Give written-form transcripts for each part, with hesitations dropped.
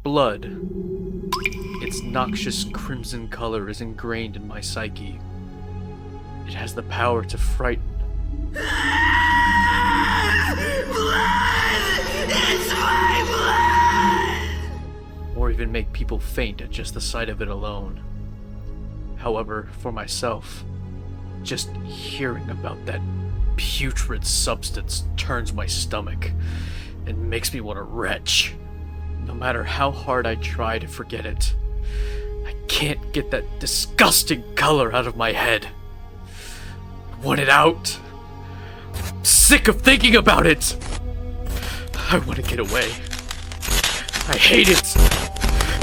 blood. Its noxious crimson color is ingrained in my psyche. It has the power to frighten. Blood! It's my blood! Or even make people faint at just the sight of it alone. However, for myself, just hearing about that putrid substance turns my stomach and makes me want to retch. No matter how hard I try to forget it, I can't get that disgusting color out of my head. I want it out. I'm sick of thinking about it. I want to get away. I hate it.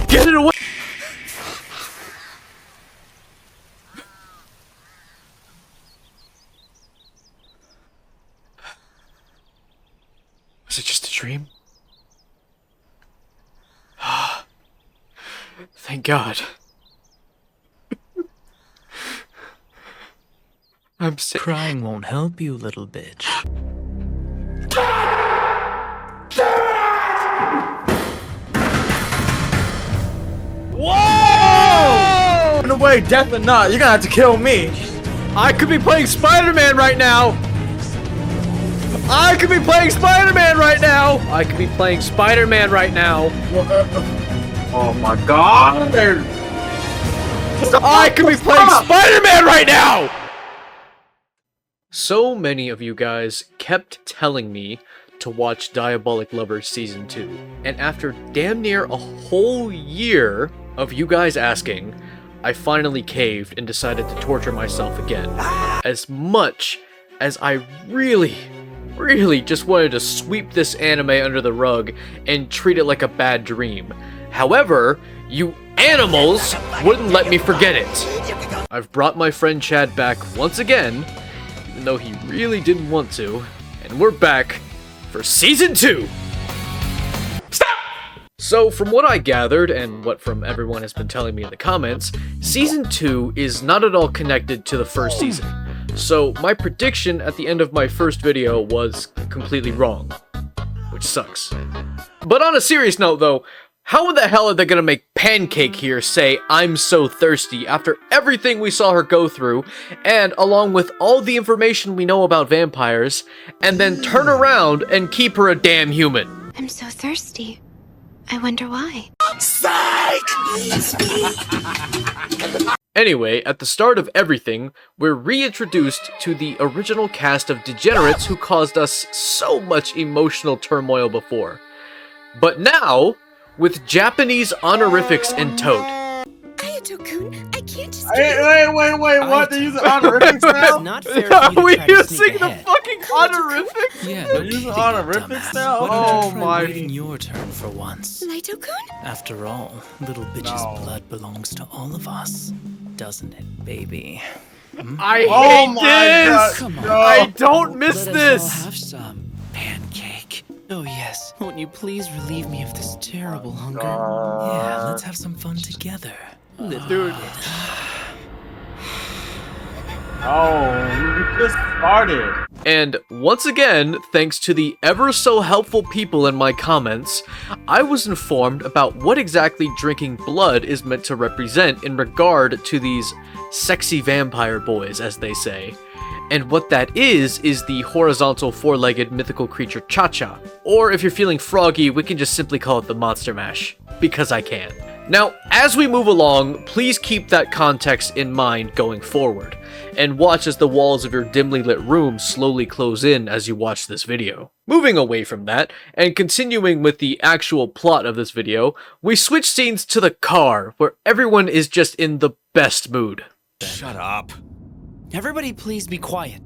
Get it away. Was it just a dream? Thank God. I'm sick. Crying won't help you, little bitch. Whoa! In a way, definitely not. You're gonna have to kill me. I could be playing Spider-Man right now! I could be playing Spider-Man right now! I could be playing Spider-Man right now! Oh my God! I could be playing Spider-Man right now! So many of you guys kept telling me to watch Diabolik Lovers Season 2. And after damn near a whole year of you guys asking, I finally caved and decided to torture myself again. As much as I really just wanted to sweep this anime under the rug and treat it like a bad dream. However, you animals wouldn't let me forget it. I've brought my friend Chad back once again, even though he really didn't want to, and we're back for Season 2! Stop! So, from what I gathered, and what from everyone has been telling me in the comments, Season 2 is not at all connected to the first season. So, my prediction at the end of my first video was completely wrong. Which sucks. But on a serious note though, how the hell are they gonna make Pancake here say, "I'm so thirsty," after everything we saw her go through, and along with all the information we know about vampires, and then turn around and keep her a damn human? I'm so thirsty. I wonder why. Anyway, at the start of everything, we're reintroduced to the original cast of degenerates who caused us so much emotional turmoil before. But now, with Japanese honorifics in tote. Ayato-kun, I can't just Wait, what? They're using honorifics now? Not fair for Are you to we try to sneak using the ahead. fucking honorifics? Yeah, They're no using kidding, honorifics dumbass. now? Why don't Oh you try my- waiting your turn for once? Light-o-kun? After all, little bitch's No. blood belongs to all of us, doesn't it, baby? I Oh hate my this! God, Come on. no. I don't miss Let this! us all have some pancake. Oh yes, won't you please relieve me of this terrible hunger? Yeah, let's have some fun together. Dude. Oh, we just started. And once again, thanks to the ever so helpful people in my comments, I was informed about what exactly drinking blood is meant to represent in regard to these sexy vampire boys, as they say. And what that is the horizontal four-legged mythical creature Cha-Cha. Or if you're feeling froggy, we can just simply call it the Monster Mash, because I can. Now, as we move along, please keep that context in mind going forward, and watch as the walls of your dimly lit room slowly close in as you watch this video. Moving away from that, and continuing with the actual plot of this video, we switch scenes to the car, where everyone is just in the best mood. Shut up. Everybody please be quiet.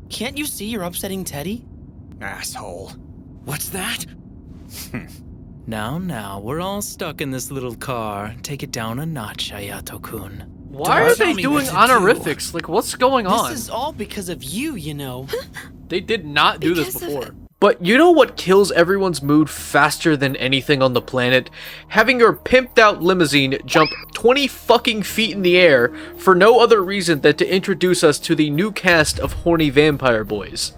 Can't you see you're upsetting Teddy? Asshole. What's that? Now, we're all stuck in this little car. Take it down a notch, Ayato-kun. Why are Don't they tell me doing what to honorifics? Like, what's going on? This is all because of you, you know. They did not do this Because of- before. But you know what kills everyone's mood faster than anything on the planet? Having your pimped out limousine jump 20 fucking feet in the air for no other reason than to introduce us to the new cast of horny vampire boys.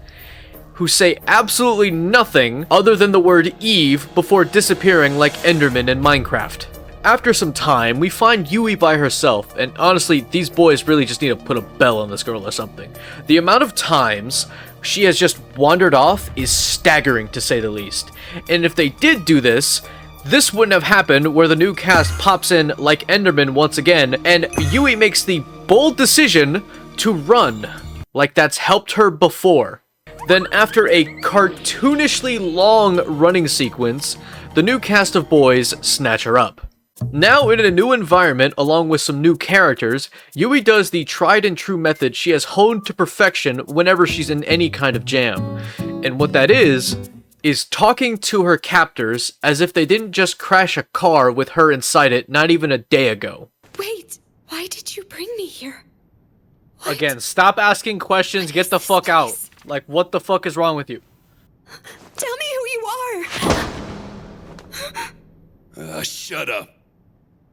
who say absolutely nothing other than the word Eve before disappearing like Enderman in Minecraft. After some time, we find Yui by herself, and honestly, these boys really just need to put a bell on this girl or something. The amount of times she has just wandered off is staggering, to say the least. And if they did do this, this wouldn't have happened where the new cast pops in like Enderman once again, and Yui makes the bold decision to run, like that's helped her before. Then after a cartoonishly long running sequence, the new cast of boys snatch her up. Now in a new environment along with some new characters, Yui does the tried and true method she has honed to perfection whenever she's in any kind of jam. And what that is talking to her captors as if they didn't just crash a car with her inside it not even a day ago. Wait, why did you bring me here? What? Again, stop asking questions, What get is the this fuck out. place? Like, what the fuck is wrong with you? Tell me who you are! Shut up.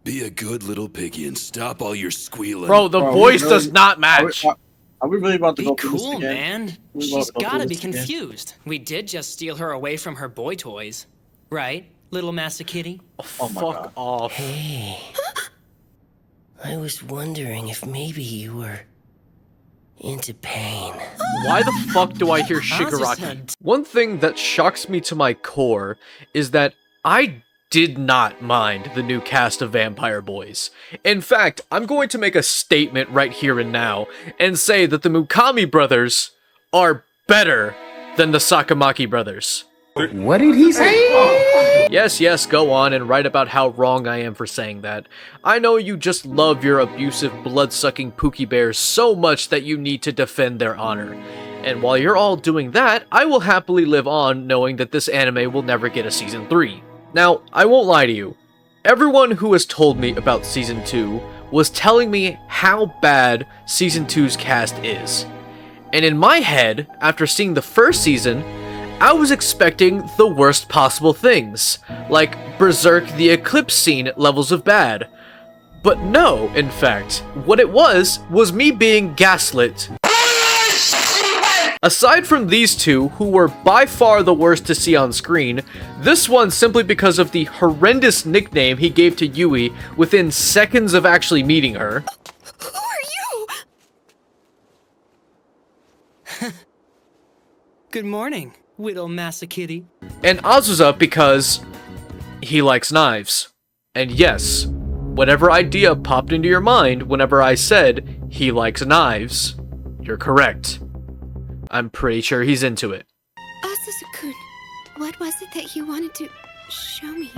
Be a good little piggy and stop all your squealing. Bro, the Bro, voice really- does not match. Are we really about to Be go through this cool, again? man. We about She's to go through gotta be this again? confused. We did just steal her away from her boy toys. Right, little Massa Kitty? Oh my Fuck God. off. Hey, I was wondering if maybe you were into pain. Why the fuck do I hear Shigaraki. Shigaraki? One thing that shocks me to my core is that I did not mind the new cast of Vampire Boys. In fact, I'm going to make a statement right here and now and say that the Mukami brothers are better than the Sakamaki brothers. What did he say? Yes, go on and write about how wrong I am for saying that. I know you just love your abusive, blood-sucking Pookie Bears so much that you need to defend their honor. And while you're all doing that, I will happily live on knowing that this anime will never get a Season 3. Now, I won't lie to you. Everyone who has told me about Season 2 was telling me how bad Season 2's cast is. And in my head, after seeing the first season, I was expecting the worst possible things, like Berserk the Eclipse scene levels of bad. But no, in fact, what it was me being gaslit. Aside from these two, who were by far the worst to see on screen, this one simply because of the horrendous nickname he gave to Yui within seconds of actually meeting her. Who are you? Good morning, little Massa Kitty. And Azusa because he likes knives. And yes, whatever idea popped into your mind whenever I said he likes knives, you're correct. I'm pretty sure he's into it. Azusa-kun, what was it that you wanted to show me?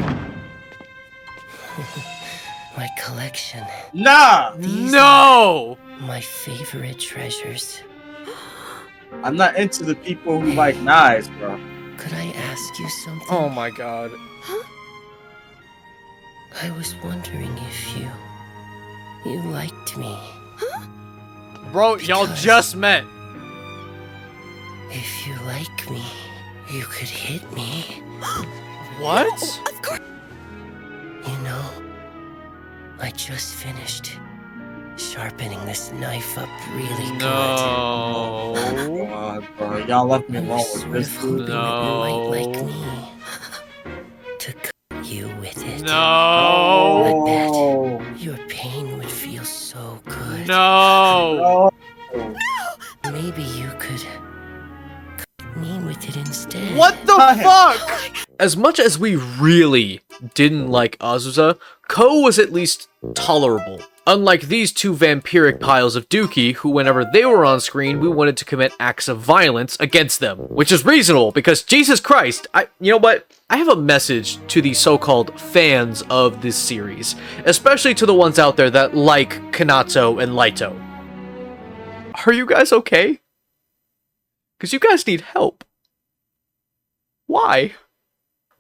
My collection. Nah! These No! are my favorite treasures. I'm not into the people who like knives, bro. Could I ask you something? Oh my god. I was wondering if you liked me. Bro, y'all just met. If you like me, you could hit me. What? Of course. You know, I just finished sharpening this knife up really No. God, bro. Y'all left me good. I alone was with sort this of hoping dude. that you might like No. me. To cut you with it. No. Oh. Your pain would feel so good. No. Oh. Maybe you could cut me with it instead. What the fuck? As much as we really didn't like Azusa, Ko was at least tolerable. Unlike these two vampiric piles of dookie, who whenever they were on screen, we wanted to commit acts of violence against them. Which is reasonable, because Jesus Christ, you know what? I have a message to the so-called fans of this series, especially to the ones out there that like Kanatsu and Laito. Are you guys okay? Because you guys need help. Why?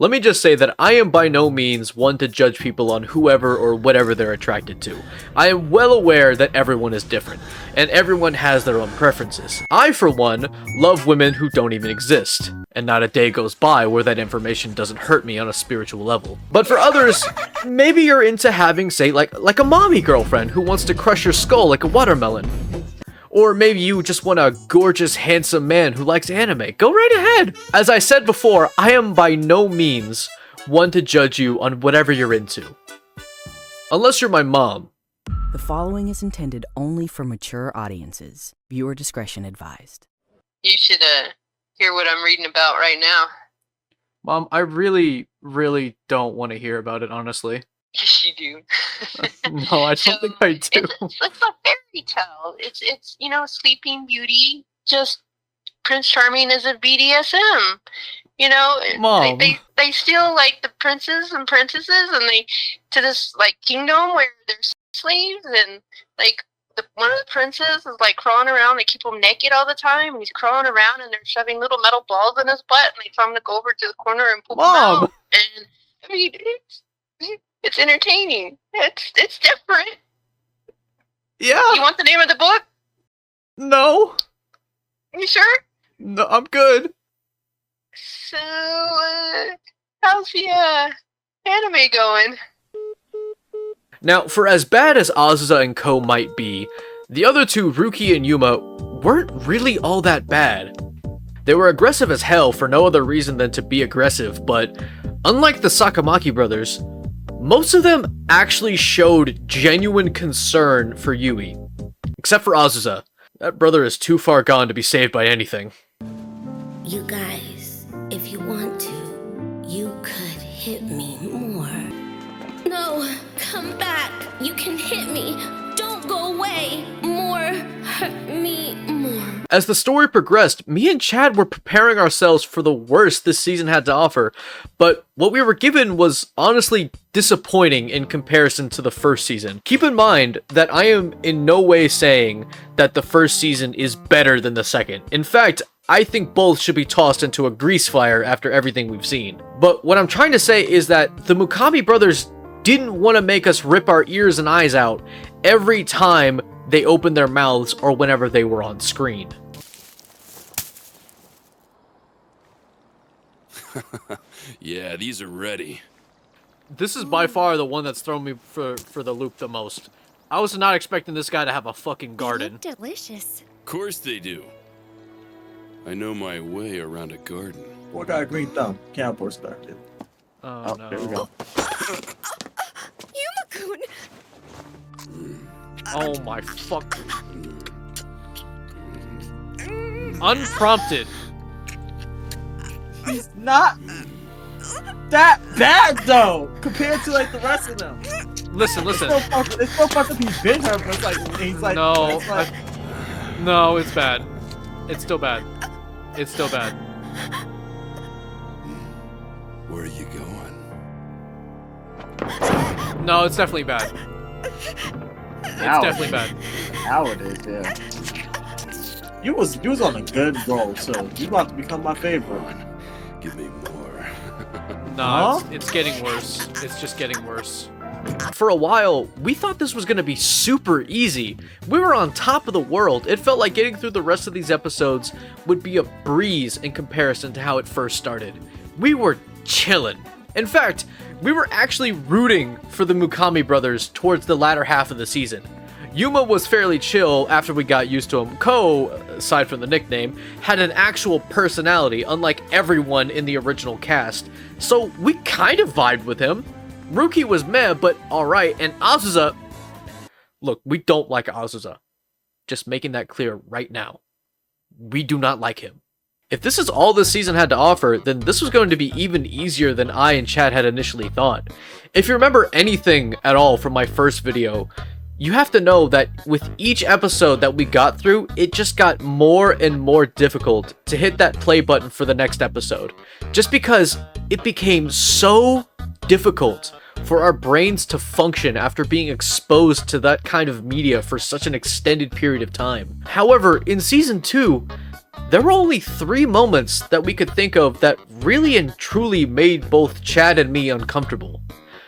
Let me just say that I am by no means one to judge people on whoever or whatever they're attracted to. I am well aware that everyone is different, and everyone has their own preferences. I, for one, love women who don't even exist, and not a day goes by where that information doesn't hurt me on a spiritual level. But for others, maybe you're into having, say, like a mommy girlfriend who wants to crush your skull like a watermelon. Or maybe you just want a gorgeous, handsome man who likes anime. Go right ahead! As I said before, I am by no means one to judge you on whatever you're into. Unless you're my mom. The following is intended only for mature audiences. Viewer discretion advised. You should hear what I'm reading about right now. Mom, I really don't want to hear about it, honestly. Yes, you do. No, I don't think I do. It's a fairy tale. It's Sleeping Beauty, just Prince Charming is a BDSM. Mom. They steal like the princes and princesses, and they to this like kingdom where there's slaves, and like one of the princes is like crawling around. They keep him naked all the time, and he's crawling around, and they're shoving little metal balls in his butt, and they tell him to go over to the corner and poop him out. And I mean, it's entertaining. It's different. Yeah. You want the name of the book? No. You sure? No, I'm good. So, how's the anime going? Now, for as bad as Azusa and Co might be, the other two, Ruki and Yuma, weren't really all that bad. They were aggressive as hell for no other reason than to be aggressive, but unlike the Sakamaki brothers, most of them actually showed genuine concern for Yui. Except for Azusa. That brother is too far gone to be saved by anything. You guys, if you want to, you could hit me more. No, come back. You can hit me. Don't go away. More. Hurt me more. As the story progressed, me and Chad were preparing ourselves for the worst this season had to offer, but what we were given was honestly disappointing in comparison to the first season. Keep in mind that I am in no way saying that the first season is better than the second. In fact, I think both should be tossed into a grease fire after everything we've seen. But what I'm trying to say is that the Mukami brothers didn't want to make us rip our ears and eyes out every time they opened their mouths or whenever they were on screen. Yeah, these are ready. This is by far the one that's thrown me for the loop the most. I was not expecting this guy to have a fucking garden. They look delicious. Of course they do. I know my way around a garden. What got a green thumb? Cowboy star. Oh no. There we go. Yuma-kun! Oh my fuck. Unprompted. He's not that bad though, compared to like the rest of them. Listen. It's so fucked up. He's been her, but it's like he's like No, it's like, no, it's bad. It's still bad. It's still bad. Where are you going? No, it's definitely bad. It's definitely bad. Now it is, yeah. You was on a good roll, so you about to become my favorite. Give me more. Nah, it's getting worse. It's just getting worse. For a while, we thought this was going to be super easy. We were on top of the world. It felt like getting through the rest of these episodes would be a breeze in comparison to how it first started. We were chillin'. In fact, we were actually rooting for the Mukami brothers towards the latter half of the season. Yuma was fairly chill after we got used to him. Ko, aside from the nickname, had an actual personality, unlike everyone in the original cast. So we kind of vibed with him. Ruki was meh, but alright, and Azusa... Look, we don't like Azusa. Just making that clear right now. We do not like him. If this is all this season had to offer, then this was going to be even easier than I and Chad had initially thought. If you remember anything at all from my first video, you have to know that with each episode that we got through, it just got more and more difficult to hit that play button for the next episode. Just because it became so difficult for our brains to function after being exposed to that kind of media for such an extended period of time. However, in Season 2, there were only 3 moments that we could think of that really and truly made both Chad and me uncomfortable.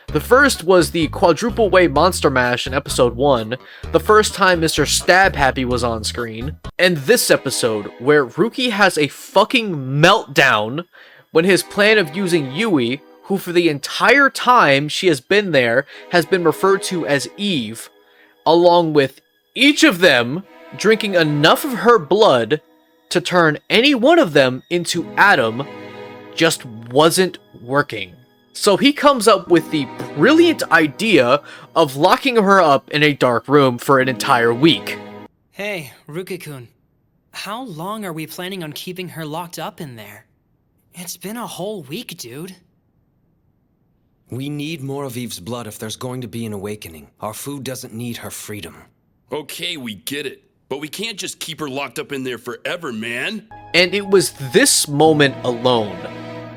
The first was the quadruple way monster mash in episode 1, the first time Mr. Stab Happy was on screen, and this episode where Ruki has a fucking meltdown when his plan of using Yui, who for the entire time she has been there has been referred to as Eve, along with each of them drinking enough of her blood to turn any one of them into Adam just wasn't working. So he comes up with the brilliant idea of locking her up in a dark room for an entire week. Hey, Ruki-kun. How long are we planning on keeping her locked up in there? It's been a whole week, dude. We need more of Eve's blood if there's going to be an awakening. Our food doesn't need her freedom. Okay, we get it. But we can't just keep her locked up in there forever, man. And it was this moment alone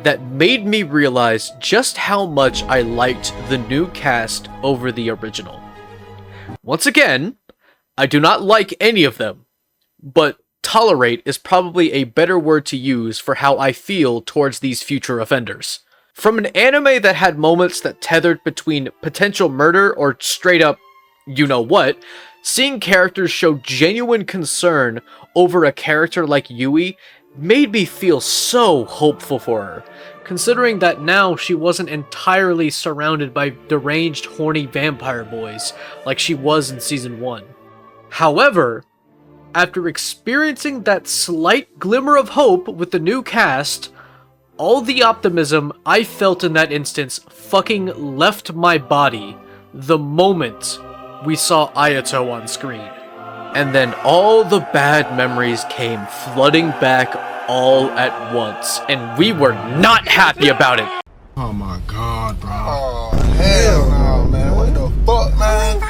that made me realize just how much I liked the new cast over the original. Once again, I do not like any of them, but tolerate is probably a better word to use for how I feel towards these future offenders. From an anime that had moments that tethered between potential murder or straight up you-know-what, seeing characters show genuine concern over a character like Yui made me feel so hopeful for her, considering that now she wasn't entirely surrounded by deranged, horny vampire boys like she was in Season 1. However, after experiencing that slight glimmer of hope with the new cast, all the optimism I felt in that instance fucking left my body the moment we saw Ayato on screen. And then all the bad memories came flooding back all at once, and we were not happy about it. Oh my god, bro. Oh, hell no, man. What the fuck, man?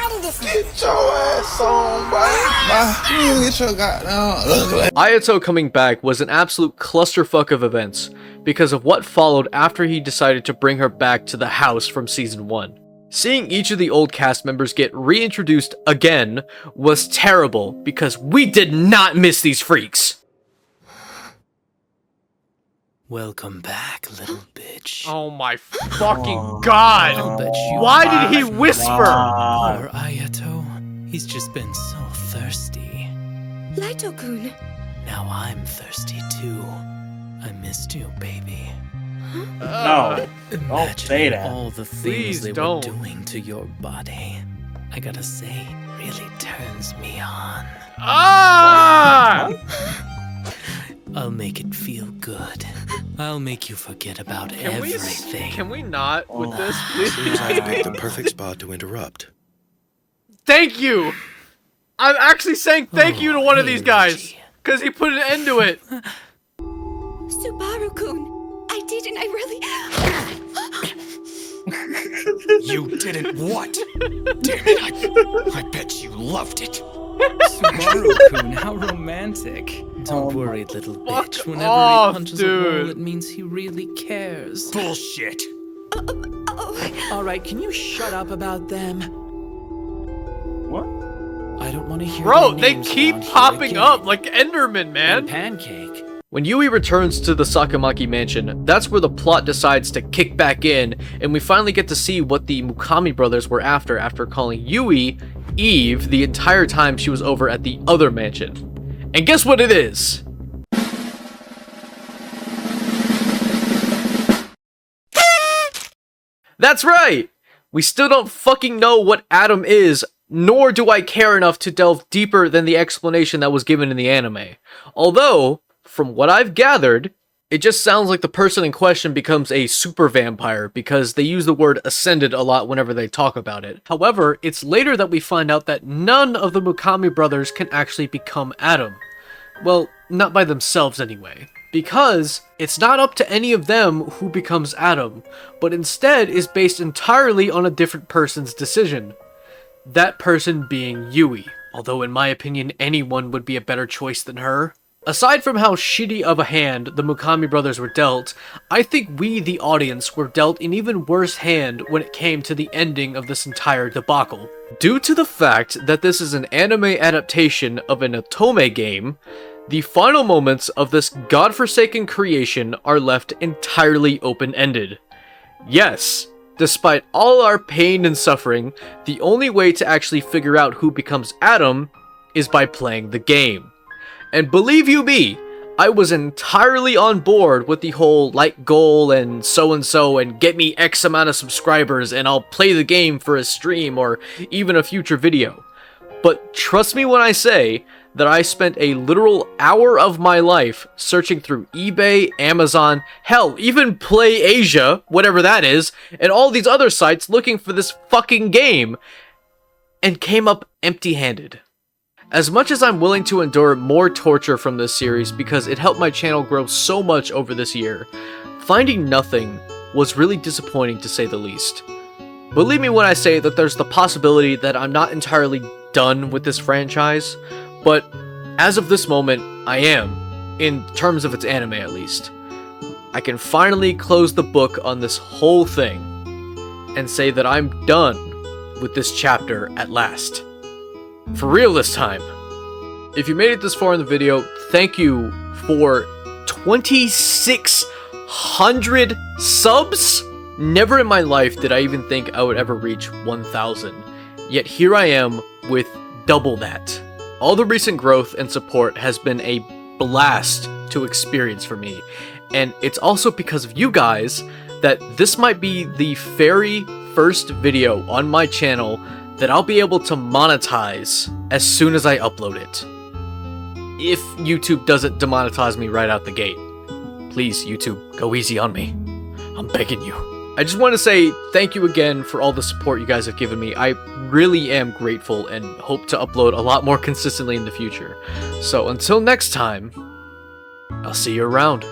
Get your ass on, boy. Get your goddamn... Ayato coming back was an absolute clusterfuck of events because of what followed after he decided to bring her back to the house from Season 1. Seeing each of the old cast members get reintroduced again was terrible because we did not miss these freaks. Welcome back, little bitch. Oh my fucking god! I'll bet you Why did he whisper? Poor Ayato. He's just been so thirsty. Laito-kun. Now I'm thirsty too. I missed you, baby. No, don't say that. All the things Please they don't. were doing to your body. I gotta say, really turns me on. Ah! I'll make it feel good. I'll make you forget about everything. Can we not with this, Seems I picked the please? perfect spot to interrupt. Thank you! I'm actually saying thank you to one of these guys, because he put an end to it. Subaru-kun, I didn't. I really... You didn't what? Damn it, I bet you loved it. Subaru-kun, how romantic. Don't worry, little bitch. Whenever off, he punches dude. a wall, it means he really cares. Bullshit. Alright, can you shut up about them? What? I don't want to hear Bro, their they names keep around here popping again. up like Enderman, man. And Pancake. When Yui returns to the Sakamaki mansion, that's where the plot decides to kick back in, and we finally get to see what the Mukami brothers were after calling Yui Eve the entire time she was over at the other mansion. And guess what it is? That's right! We still don't fucking know what Adam is, nor do I care enough to delve deeper than the explanation that was given in the anime. Although, from what I've gathered, it just sounds like the person in question becomes a super vampire because they use the word ascended a lot whenever they talk about it. However, it's later that we find out that none of the Mukami brothers can actually become Adam. Well, not by themselves anyway. Because it's not up to any of them who becomes Adam, but instead is based entirely on a different person's decision. That person being Yui, although in my opinion anyone would be a better choice than her. Aside from how shitty of a hand the Mukami brothers were dealt, I think we, the audience, were dealt an even worse hand when it came to the ending of this entire debacle. Due to the fact that this is an anime adaptation of an Otome game, the final moments of this godforsaken creation are left entirely open-ended. Yes, despite all our pain and suffering, the only way to actually figure out who becomes Adam is by playing the game. And believe you me, I was entirely on board with the whole like goal and so and get me X amount of subscribers and I'll play the game for a stream or even a future video. But trust me when I say that I spent a literal hour of my life searching through eBay, Amazon, hell, even Play Asia, whatever that is, and all these other sites looking for this fucking game, and came up empty-handed. As much as I'm willing to endure more torture from this series because it helped my channel grow so much over this year, finding nothing was really disappointing to say the least. Believe me when I say that there's the possibility that I'm not entirely done with this franchise, but as of this moment, I am, in terms of its anime at least. I can finally close the book on this whole thing and say that I'm done with this chapter at last. For real this time. If you made it this far in the video, thank you for 2,600 subs? Never in my life did I even think I would ever reach 1,000. Yet here I am with double that. All the recent growth and support has been a blast to experience for me. And it's also because of you guys that this might be the very first video on my channel that I'll be able to monetize as soon as I upload it. If YouTube doesn't demonetize me right out the gate. Please, YouTube, go easy on me. I'm begging you. I just want to say thank you again for all the support you guys have given me. I really am grateful and hope to upload a lot more consistently in the future. So until next time, I'll see you around.